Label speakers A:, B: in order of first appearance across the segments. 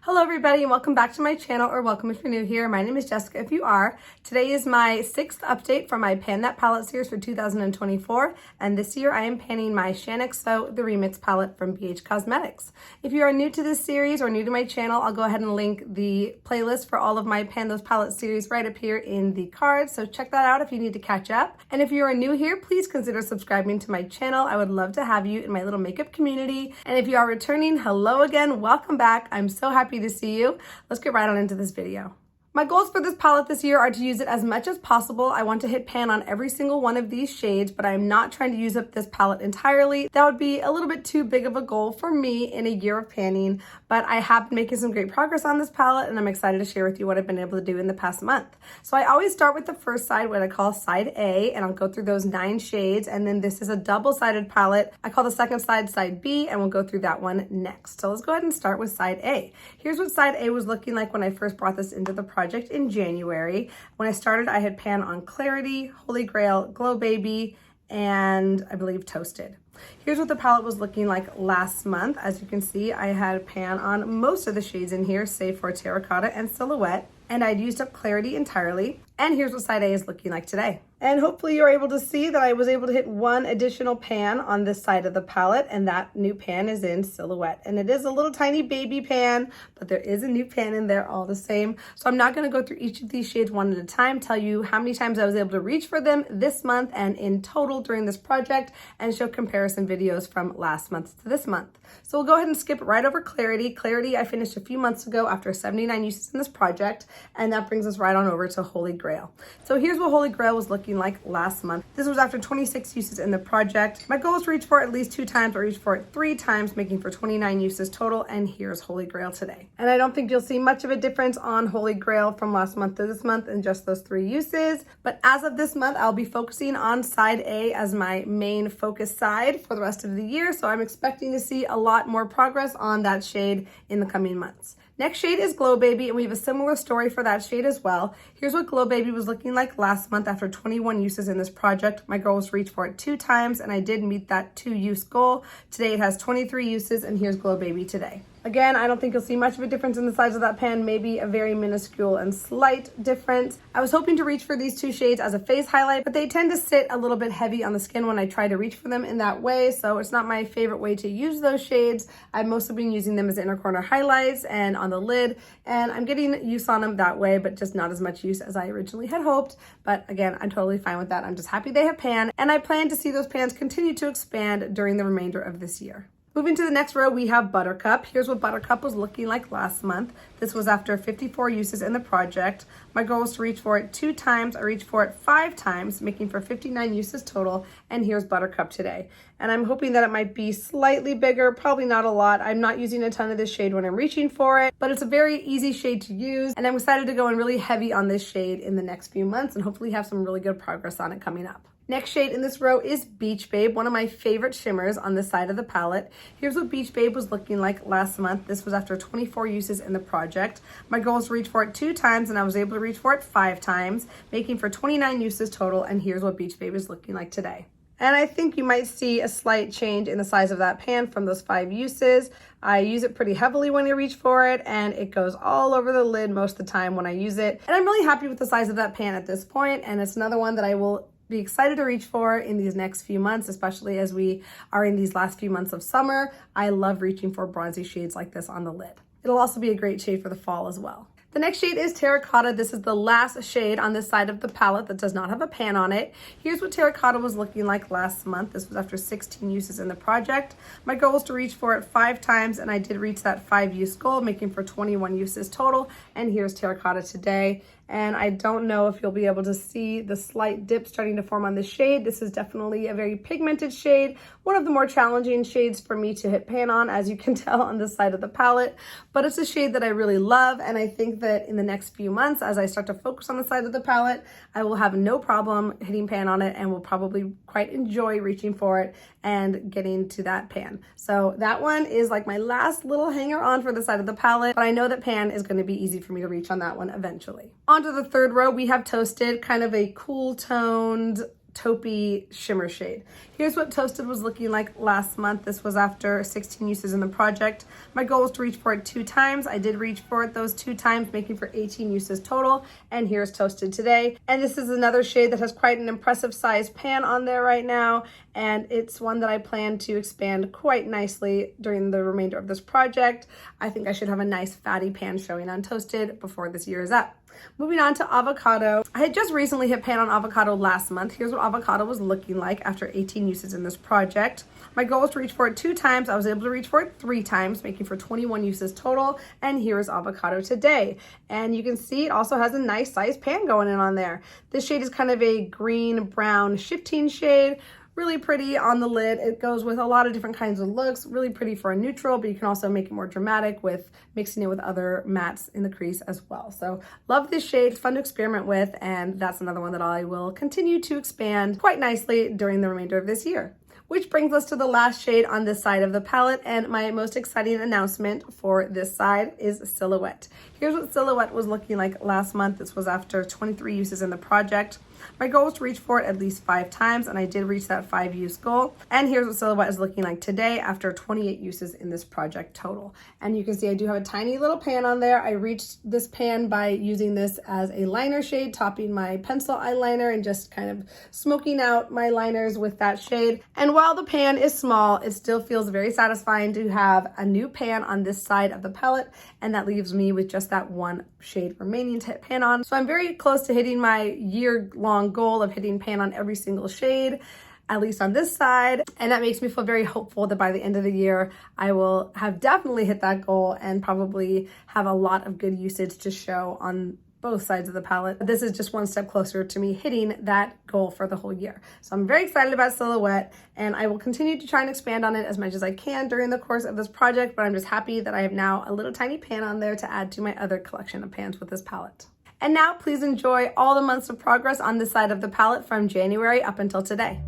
A: Hello everybody and welcome back to my channel, or welcome if you're new here. My name is Jessica if you are. Today is my 6th update for my Pan That Palette series for 2024, and this year I am panning my Shaaaanxo the Remix palette from BH Cosmetics. If you are new to this series or new to my channel, I'll go ahead and link the playlist for all of my Pan Those Palette series right up here in the card, so check that out if you need to catch up. And if you are new here, please consider subscribing to my channel. I would love to have you in my little makeup community. And if you are returning, hello again, welcome back. I'm so happy to see you. Let's get right on into this video. My goals for this palette this year are to use it as much as possible. I want to hit pan on every single one of these shades, but I'm not trying to use up this palette entirely. That would be a little bit too big of a goal for me in a year of panning, but I have been making some great progress on this palette and I'm excited to share with you what I've been able to do in the past month. So I always start with the first side, what I call side A, and I'll go through those 9 shades, and then this is a double-sided palette. I call the second side side B, and we'll go through that one next. So let's go ahead and start with side A. Here's what side A was looking like when I first brought this into the project in January. When I started, I had pan on Clarity, Holy Grail, Glow Baby, and I believe Toasted. Here's what the palette was looking like last month. As you can see, I had pan on most of the shades in here, save for Terracotta and Silhouette, and I'd used up Clarity entirely. And here's what side A is looking like today. And hopefully you're able to see that I was able to hit one additional pan on this side of the palette, and that new pan is in Silhouette. And it is a little tiny baby pan, but there is a new pan in there all the same. So I'm not gonna go through each of these shades one at a time, tell you how many times I was able to reach for them this month and in total during this project, and show comparison videos from last month to this month. So we'll go ahead and skip right over Clarity. Clarity I finished a few months ago after 79 uses in this project, and that brings us right on over to Holy Grail. So here's what Holy Grail was looking like last month. This was after 26 uses in the project. My goal was to reach for it at least 2 times, or reach for it 3 times, making for 29 uses total, and here's Holy Grail today. And I don't think you'll see much of a difference on Holy Grail from last month to this month in just those 3 uses. But as of this month, I'll be focusing on side A as my main focus side for the rest of the year, so I'm expecting to see a lot more progress on that shade in the coming months. Next shade is Glow Baby, and we have a similar story for that shade as well. Here's what Glow Baby was looking like last month after 21 uses in this project. My goal was to reach for it 2 times, and I did meet that 2-use goal. Today it has 23 uses, and here's Glow Baby today. Again, I don't think you'll see much of a difference in the size of that pan, maybe a very minuscule and slight difference. I was hoping to reach for these 2 shades as a face highlight, but they tend to sit a little bit heavy on the skin when I try to reach for them in that way, so it's not my favorite way to use those shades. I've mostly been using them as inner corner highlights and on the lid, and I'm getting use on them that way, but just not as much use as I originally had hoped. But again, I'm totally fine with that. I'm just happy they have pan, and I plan to see those pans continue to expand during the remainder of this year. Moving to the next row, we have Buttercup. Here's what Buttercup was looking like last month. This was after 54 uses in the project. My goal was to reach for it 2 times. I reached for it 5 times, making for 59 uses total. And here's Buttercup today. And I'm hoping that it might be slightly bigger, probably not a lot. I'm not using a ton of this shade when I'm reaching for it, but it's a very easy shade to use. And I'm excited to go in really heavy on this shade in the next few months and hopefully have some really good progress on it coming up. Next shade in this row is Beach Babe, one of my favorite shimmers on this side of the palette. Here's what Beach Babe was looking like last month. This was after 24 uses in the project. My goal was to reach for it 2 times, and I was able to reach for it 5 times, making for 29 uses total, and here's what Beach Babe is looking like today. And I think you might see a slight change in the size of that pan from those 5 uses. I use it pretty heavily when I reach for it, and it goes all over the lid most of the time when I use it. And I'm really happy with the size of that pan at this point, and it's another one that I will be excited to reach for in these next few months, especially as we are in these last few months of summer. I love reaching for bronzy shades like this on the lid. It'll also be a great shade for the fall as well. The next shade is Terracotta. This is the last shade on this side of the palette that does not have a pan on it. Here's what Terracotta was looking like last month. This was after 16 uses in the project. My goal was to reach for it 5 times, and I did reach that 5-use goal, making for 21 uses total. And here's Terracotta today. And I don't know if you'll be able to see the slight dip starting to form on this shade. This is definitely a very pigmented shade, one of the more challenging shades for me to hit pan on, as you can tell on this side of the palette. But it's a shade that I really love, and I think that in the next few months, as I start to focus on the side of the palette, I will have no problem hitting pan on it and will probably quite enjoy reaching for it and getting to that pan. So that one is like my last little hanger on for the side of the palette, but I know that pan is going to be easy for me to reach on that one eventually. Onto the third row, we have Toasted, kind of a cool toned taupey shimmer shade. Here's what Toasted was looking like last month. This was after 16 uses in the project. My goal was to reach for it 2 times. I did reach for it those 2 times, making for 18 uses total. And here's Toasted today. And this is another shade that has quite an impressive size pan on there right now. And it's one that I plan to expand quite nicely during the remainder of this project. I think I should have a nice fatty pan showing on Toasted before this year is up. Moving on to Avocado. I had just recently hit pan on Avocado last month. Here's what Avocado was looking like after 18 uses in this project. My goal was to reach for it 2 times. I was able to reach for it 3 times, making for 21 uses total. And here is Avocado today. And you can see it also has a nice size pan going in on there. This shade is kind of a green brown shifting shade. Really pretty on the lid. It goes with a lot of different kinds of looks. Really pretty for a neutral, but you can also make it more dramatic with mixing it with other mattes in the crease as well. So love this shade, fun to experiment with, and that's another one that I will continue to expand quite nicely during the remainder of this year. Which brings us to the last shade on this side of the palette, and my most exciting announcement for this side is Silhouette. Here's what Silhouette was looking like last month. This was after 23 uses in the project. My goal was to reach for it at least 5 times, and I did reach that 5 use goal. And here's what Silhouette is looking like today after 28 uses in this project total. And you can see I do have a tiny little pan on there. I reached this pan by using this as a liner shade, topping my pencil eyeliner and just kind of smoking out my liners with that shade. And while the pan is small, it still feels very satisfying to have a new pan on this side of the palette, and that leaves me with just that 1 shade remaining to hit pan on. So I'm very close to hitting my year-long goal of hitting pan on every single shade, at least on this side, and that makes me feel very hopeful that by the end of the year I will have definitely hit that goal and probably have a lot of good usage to show on both sides of the palette. This is just one step closer to me hitting that goal for the whole year. So I'm very excited about Silhouette, and I will continue to try and expand on it as much as I can during the course of this project, but I'm just happy that I have now a little tiny pan on there to add to my other collection of pans with this palette. And now please enjoy all the months of progress on this side of the palette from January up until today.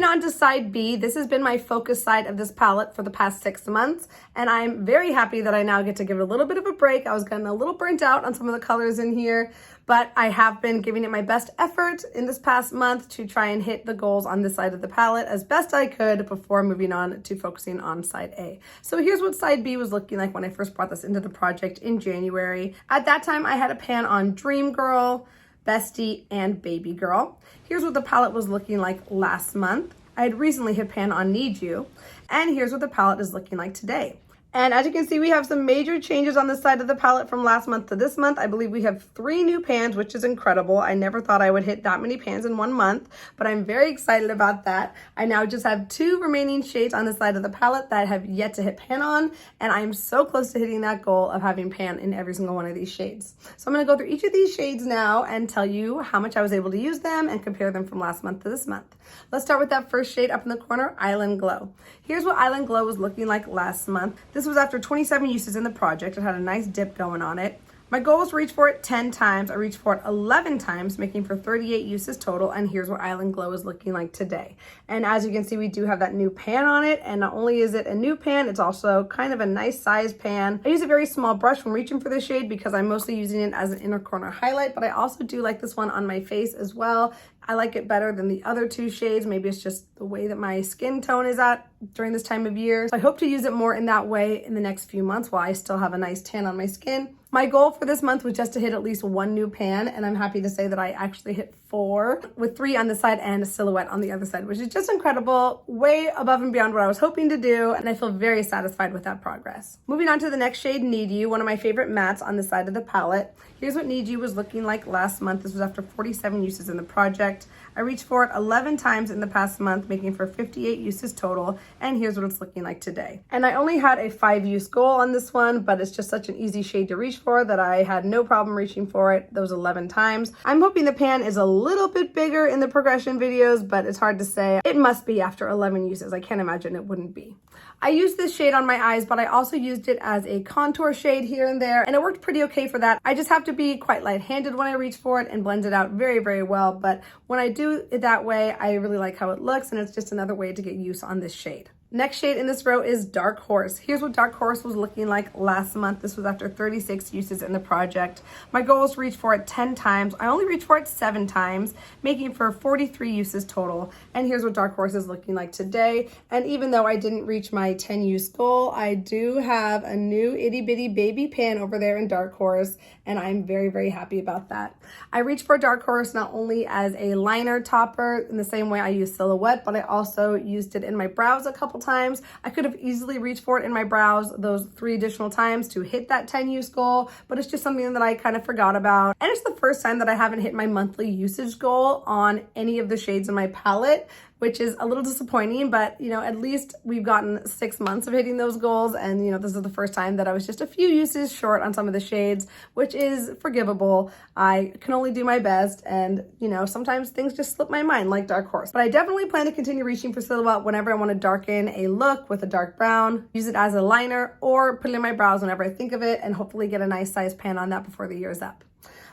A: On to side B. This has been my focus side of this palette for the past 6 months, and I'm very happy that I now get to give it a little bit of a break. I was getting a little burnt out on some of the colors in here, but I have been giving it my best effort in this past month to try and hit the goals on this side of the palette as best I could before moving on to focusing on side A. So here's what side B was looking like when I first brought this into the project in January. At that time, I had a pan on Dream Girl, Bestie, and Baby Girl. Here's what the palette was looking like last month. I had recently hit pan on Need You, and here's what the palette is looking like today. And as you can see, we have some major changes on this side of the palette from last month to this month. I believe we have 3 new pans, which is incredible. I never thought I would hit that many pans in 1 month, but I'm very excited about that. I now just have 2 remaining shades on the side of the palette that I have yet to hit pan on, and I'm so close to hitting that goal of having pan in every single one of these shades. So I'm gonna go through each of these shades now and tell you how much I was able to use them and compare them from last month to this month. Let's start with that first shade up in the corner, Island Glow. Here's what Island Glow was looking like last month. This was after 27 uses in the project. It had a nice dip going on it. My goal was to reach for it 10 times. I reached for it 11 times, making for 38 uses total. And here's what Island Glow is looking like today. And as you can see, we do have that new pan on it. And not only is it a new pan, it's also kind of a nice size pan. I use a very small brush when reaching for this shade because I'm mostly using it as an inner corner highlight, but I also do like this one on my face as well. I like it better than the other 2 shades. Maybe it's just the way that my skin tone is at during this time of year. So I hope to use it more in that way in the next few months while I still have a nice tan on my skin. My goal for this month was just to hit at least one new pan, and I'm happy to say that I actually hit 4, with 3 on the side and a silhouette on the other side, which is just incredible, way above and beyond what I was hoping to do, and I feel very satisfied with that progress. Moving on to the next shade, Need You, one of my favorite mattes on the side of the palette. Here's what Need You was looking like last month. This was after 47 uses in the project. I reached for it 11 times in the past month, making for 58 uses total, and here's what it's looking like today. And I only had a 5-use goal on this one, but it's just such an easy shade to reach for that I had no problem reaching for it those 11 times. I'm hoping the pan is a little bit bigger in the progression videos, but it's hard to say. It must be after 11 uses. I can't imagine it wouldn't be. I used this shade on my eyes, but I also used it as a contour shade here and there, and it worked pretty okay for that. I just have to be quite light-handed when I reach for it and blend it out very, very well, but when I do it that way, I really like how it looks, and it's just another way to get use on this shade. Next shade in this row is Dark Horse. Here's what Dark Horse was looking like last month. This was after 36 uses in the project. My goal was to reach for it 10 times. I only reached for it 7 times, making for 43 uses total. And here's what Dark Horse is looking like today. And even though I didn't reach my 10-use goal, I do have a new itty bitty baby pan over there in Dark Horse, and I'm very, very happy about that. I reached for Dark Horse not only as a liner topper in the same way I use Silhouette, but I also used it in my brows a couple times. I could have easily reached for it in my brows those 3 additional times to hit that 10-use goal, but it's just something that I kind of forgot about. And it's the first time that I haven't hit my monthly usage goal on any of the shades in my palette, which is a little disappointing, but at least we've gotten 6 months of hitting those goals, and this is the first time that I was just a few uses short on some of the shades, which is forgivable. I can only do my best, and sometimes things just slip my mind, like Dark Horse. But I definitely plan to continue reaching for Silhouette whenever I want to darken a look with a dark brown, use it as a liner, or put it in my brows whenever I think of it, and hopefully get a nice size pan on that before the year is up.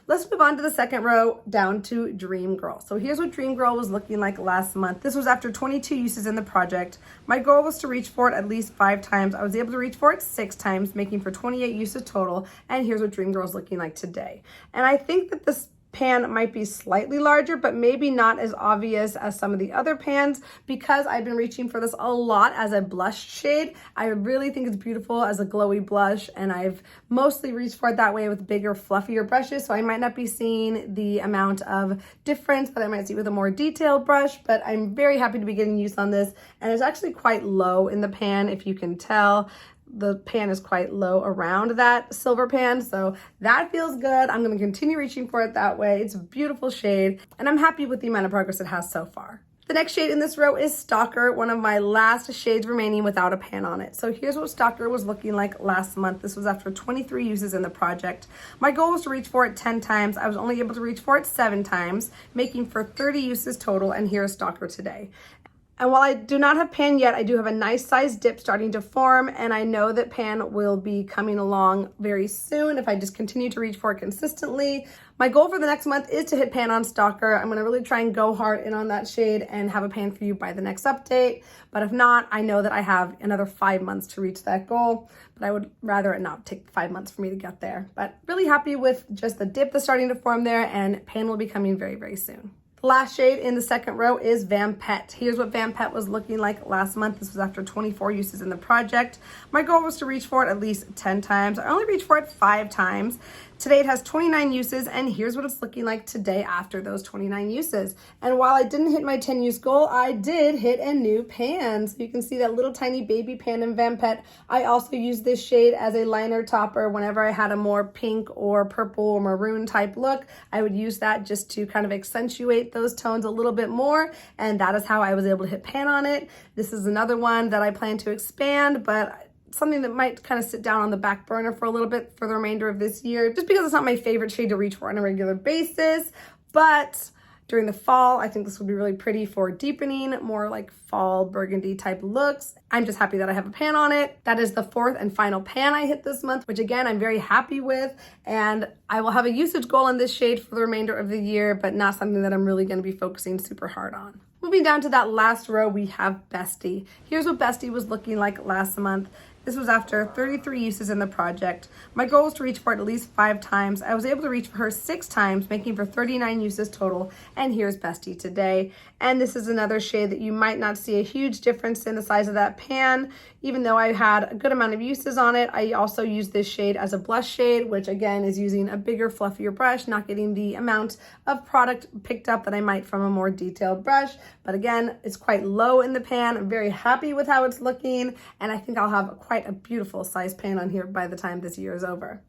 A: Let's move on to the second row, down to Dream Girl. So here's what Dream Girl was looking like last month. This was after 22 uses in the project. My goal was to reach for it at least 5 times. I was able to reach for it 6 times, making for 28 uses total. And here's what Dream Girl is looking like today. And I think that this pan might be slightly larger, but maybe not as obvious as some of the other pans, because I've been reaching for this a lot as a blush shade. I really think it's beautiful as a glowy blush, and I've mostly reached for it that way with bigger, fluffier brushes, so I might not be seeing the amount of difference that I might see with a more detailed brush, but I'm very happy to be getting use on this, and it's actually quite low in the pan, if you can tell. The pan is quite low around that silver pan, so that feels good. I'm going to continue reaching for it that way. It's a beautiful shade, and I'm happy with the amount of progress it has so far. The next shade in this row is Stalker, one of my last shades remaining without a pan on it. So here's what Stalker was looking like last month. This was after 23 uses in the project. My goal was to reach for it 10 times. I was only able to reach for it 7 times, making for 30 uses total, and here's Stalker today. And while I do not have pan yet, I do have a nice size dip starting to form, and I know that pan will be coming along very soon if I just continue to reach for it consistently. My goal for the next month is to hit pan on Stalker. I'm gonna really try and go hard in on that shade and have a pan for you by the next update. But if not, I know that I have another 5 months to reach that goal, but I would rather it not take 5 months for me to get there. But really happy with just the dip that's starting to form there, and pan will be coming very, very soon. The last shade in the second row is Vampette. Here's what Vampette was looking like last month. This was after 24 uses in the project. My goal was to reach for it at least 10 times. I only reached for it 5 times. Today it has 29 uses, and here's what it's looking like today after those 29 uses. And while I didn't hit my 10-use goal, I did hit a new pan. So you can see that little tiny baby pan in Vampette. I also used this shade as a liner topper whenever I had a more pink or purple or maroon type look. I would use that just to kind of accentuate those tones a little bit more, and that is how I was able to hit pan on it. This is another one that I plan to expand, but something that might kind of sit down on the back burner for a little bit for the remainder of this year, just because it's not my favorite shade to reach for on a regular basis. But during the fall, I think this would be really pretty for deepening, more like fall burgundy type looks. I'm just happy that I have a pan on it. That is the 4th and final pan I hit this month, which again, I'm very happy with. And I will have a usage goal in this shade for the remainder of the year, but not something that I'm really gonna be focusing super hard on. Moving down to that last row, we have Bestie. Here's what Bestie was looking like last month. This was after 33 uses in the project. My goal was to reach for it at least 5 times. I was able to reach for her 6 times, making for 39 uses total. And here's Bestie today. And this is another shade that you might not see a huge difference in the size of that pan. Even though I had a good amount of uses on it, I also used this shade as a blush shade, which again is using a bigger, fluffier brush, not getting the amount of product picked up that I might from a more detailed brush. But again, it's quite low in the pan. I'm very happy with how it's looking, and I think I'll have quite a beautiful size pan on here by the time this year is over.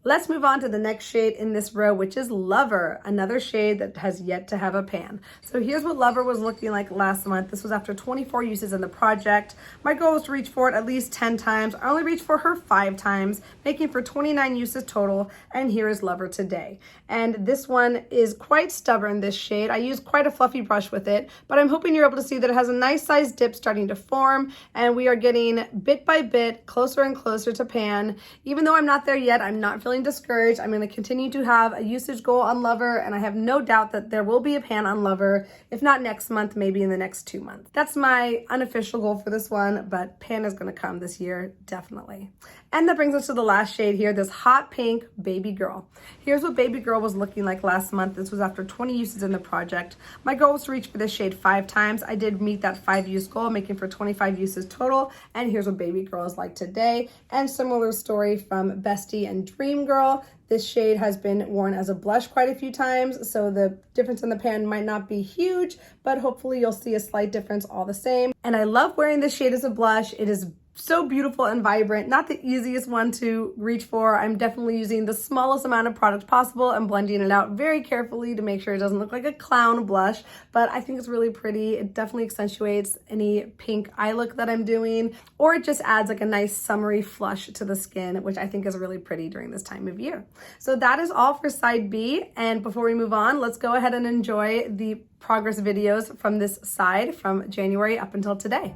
A: Let's move on to the next shade in this row, which is Lover, another shade that has yet to have a pan. So here's what Lover was looking like last month. This was after 24 uses in the project. My goal was to reach for it at least 10 times. I only reached for her 5 times, making for 29 uses total. And here is Lover today. And this one is quite stubborn, this shade. I used quite a fluffy brush with it, but I'm hoping you're able to see that it has a nice size dip starting to form, and we are getting bit by bit closer and closer to pan. Even though I'm not there yet, I'm not feeling discouraged. I'm going to continue to have a usage goal on Lover, and I have no doubt that there will be a pan on Lover, if not next month, maybe in the next 2 months. That's my unofficial goal for this one, but pan is going to come this year, definitely. And that brings us to the last shade here, this hot pink Baby Girl. Here's what Baby Girl was looking like last month. This was after 20 uses in the project. My goal was to reach for this shade 5 times. I did meet that 5 use goal, making for 25 uses total. And here's what Baby Girl is like today. And similar story from Bestie and Dream Girl. This shade has been worn as a blush quite a few times, so the difference in the pan might not be huge, but hopefully you'll see a slight difference all the same. And I love wearing this shade as a blush. It is so beautiful and vibrant, not the easiest one to reach for. I'm definitely using the smallest amount of product possible and blending it out very carefully to make sure it doesn't look like a clown blush, but I think it's really pretty. It definitely accentuates any pink eye look that I'm doing, or it just adds like a nice summery flush to the skin, which I think is really pretty during this time of year. So that is all for side B, and before we move on, let's go ahead and enjoy the progress videos from this side from January up until today.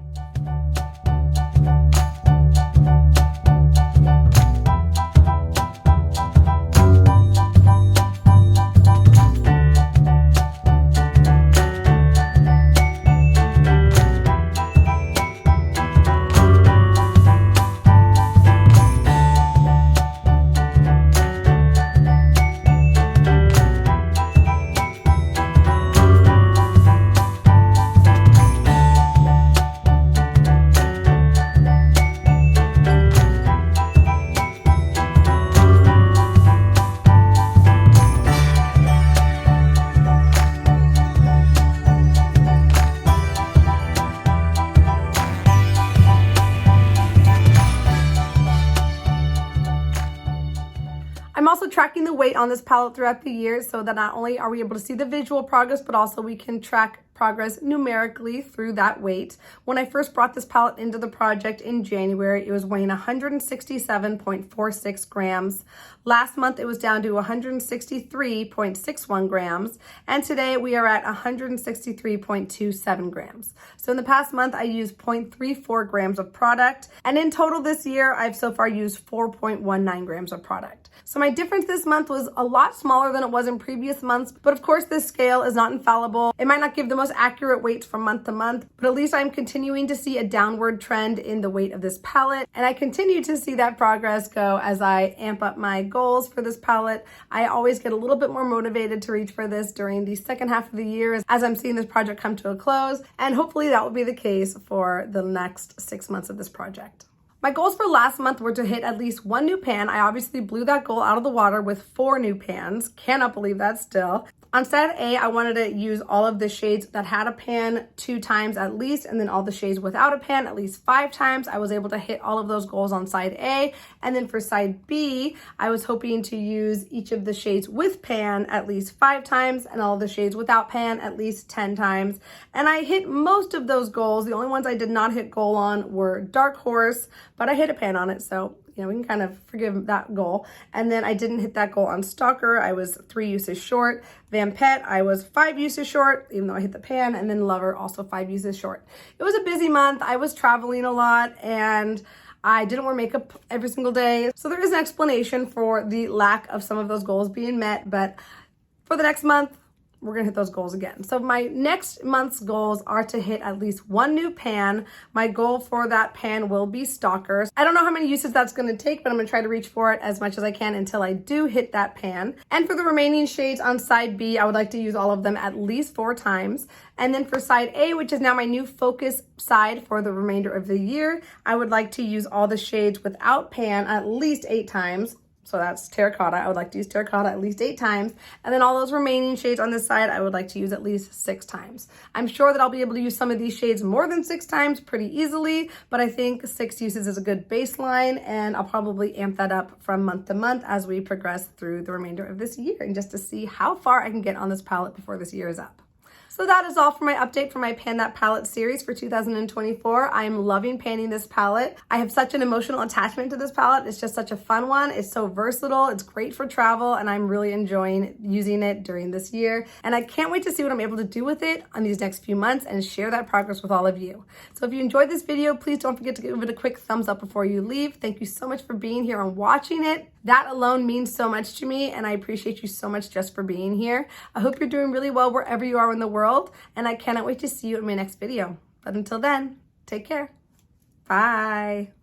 A: I'm also tracking the weight on this palette throughout the year so that not only are we able to see the visual progress, but also we can track progress numerically through that weight. When I first brought this palette into the project in January, it was weighing 167.46 grams. Last month, it was down to 163.61 grams. And today we are at 163.27 grams. So in the past month, I used 0.34 grams of product. And in total this year, I've so far used 4.19 grams of product. So my difference this month was a lot smaller than it was in previous months. But of course, this scale is not infallible. It might not give the most accurate weights from month to month, but at least I'm continuing to see a downward trend in the weight of this palette. And I continue to see that progress go as I amp up my goals for this palette. I always get a little bit more motivated to reach for this during the second half of the year as I'm seeing this project come to a close. And hopefully that will be the case for the next 6 months of this project. My goals for last month were to hit at least 1 new pan. I obviously blew that goal out of the water with 4 new pans. Cannot believe that still. On side A, I wanted to use all of the shades that had a pan 2 times at least, and then all the shades without a pan at least 5 times. I was able to hit all of those goals on side A. And then for side B, I was hoping to use each of the shades with pan at least 5 times and all of the shades without pan at least 10 times. And I hit most of those goals. The only ones I did not hit goal on were Dark Horse, but I hit a pan on it, so we can kind of forgive that goal. And then I didn't hit that goal on Stalker. I was 3 uses short. Vampette, I was 5 uses short, even though I hit the pan. And then Lover, also 5 uses short. It was a busy month. I was traveling a lot and I didn't wear makeup every single day. So there is an explanation for the lack of some of those goals being met. But for the next month, we're gonna hit those goals again. So my next month's goals are to hit at least one new pan. My goal for that pan will be Stalkers. I don't know how many uses that's gonna take, but I'm gonna try to reach for it as much as I can until I do hit that pan. And for the remaining shades on side B, I would like to use all of them at least 4 times. And then for side A, which is now my new focus side for the remainder of the year, I would like to use all the shades without pan at least 8 times. So that's terracotta. I would like to use terracotta at least 8 times. And then all those remaining shades on this side, I would like to use at least 6 times. I'm sure that I'll be able to use some of these shades more than 6 times pretty easily, but I think 6 uses is a good baseline, and I'll probably amp that up from month to month as we progress through the remainder of this year, and just to see how far I can get on this palette before this year is up. So that is all for my update for my Pan That Palette series for 2024. I'm loving panning this palette. I have such an emotional attachment to this palette. It's just such a fun one. It's so versatile. It's great for travel, and I'm really enjoying using it during this year. And I can't wait to see what I'm able to do with it on these next few months and share that progress with all of you. So if you enjoyed this video, please don't forget to give it a quick thumbs up before you leave. Thank you so much for being here and watching it. That alone means so much to me, and I appreciate you so much just for being here. I hope you're doing really well wherever you are in the world, and I cannot wait to see you in my next video. But until then, take care. Bye.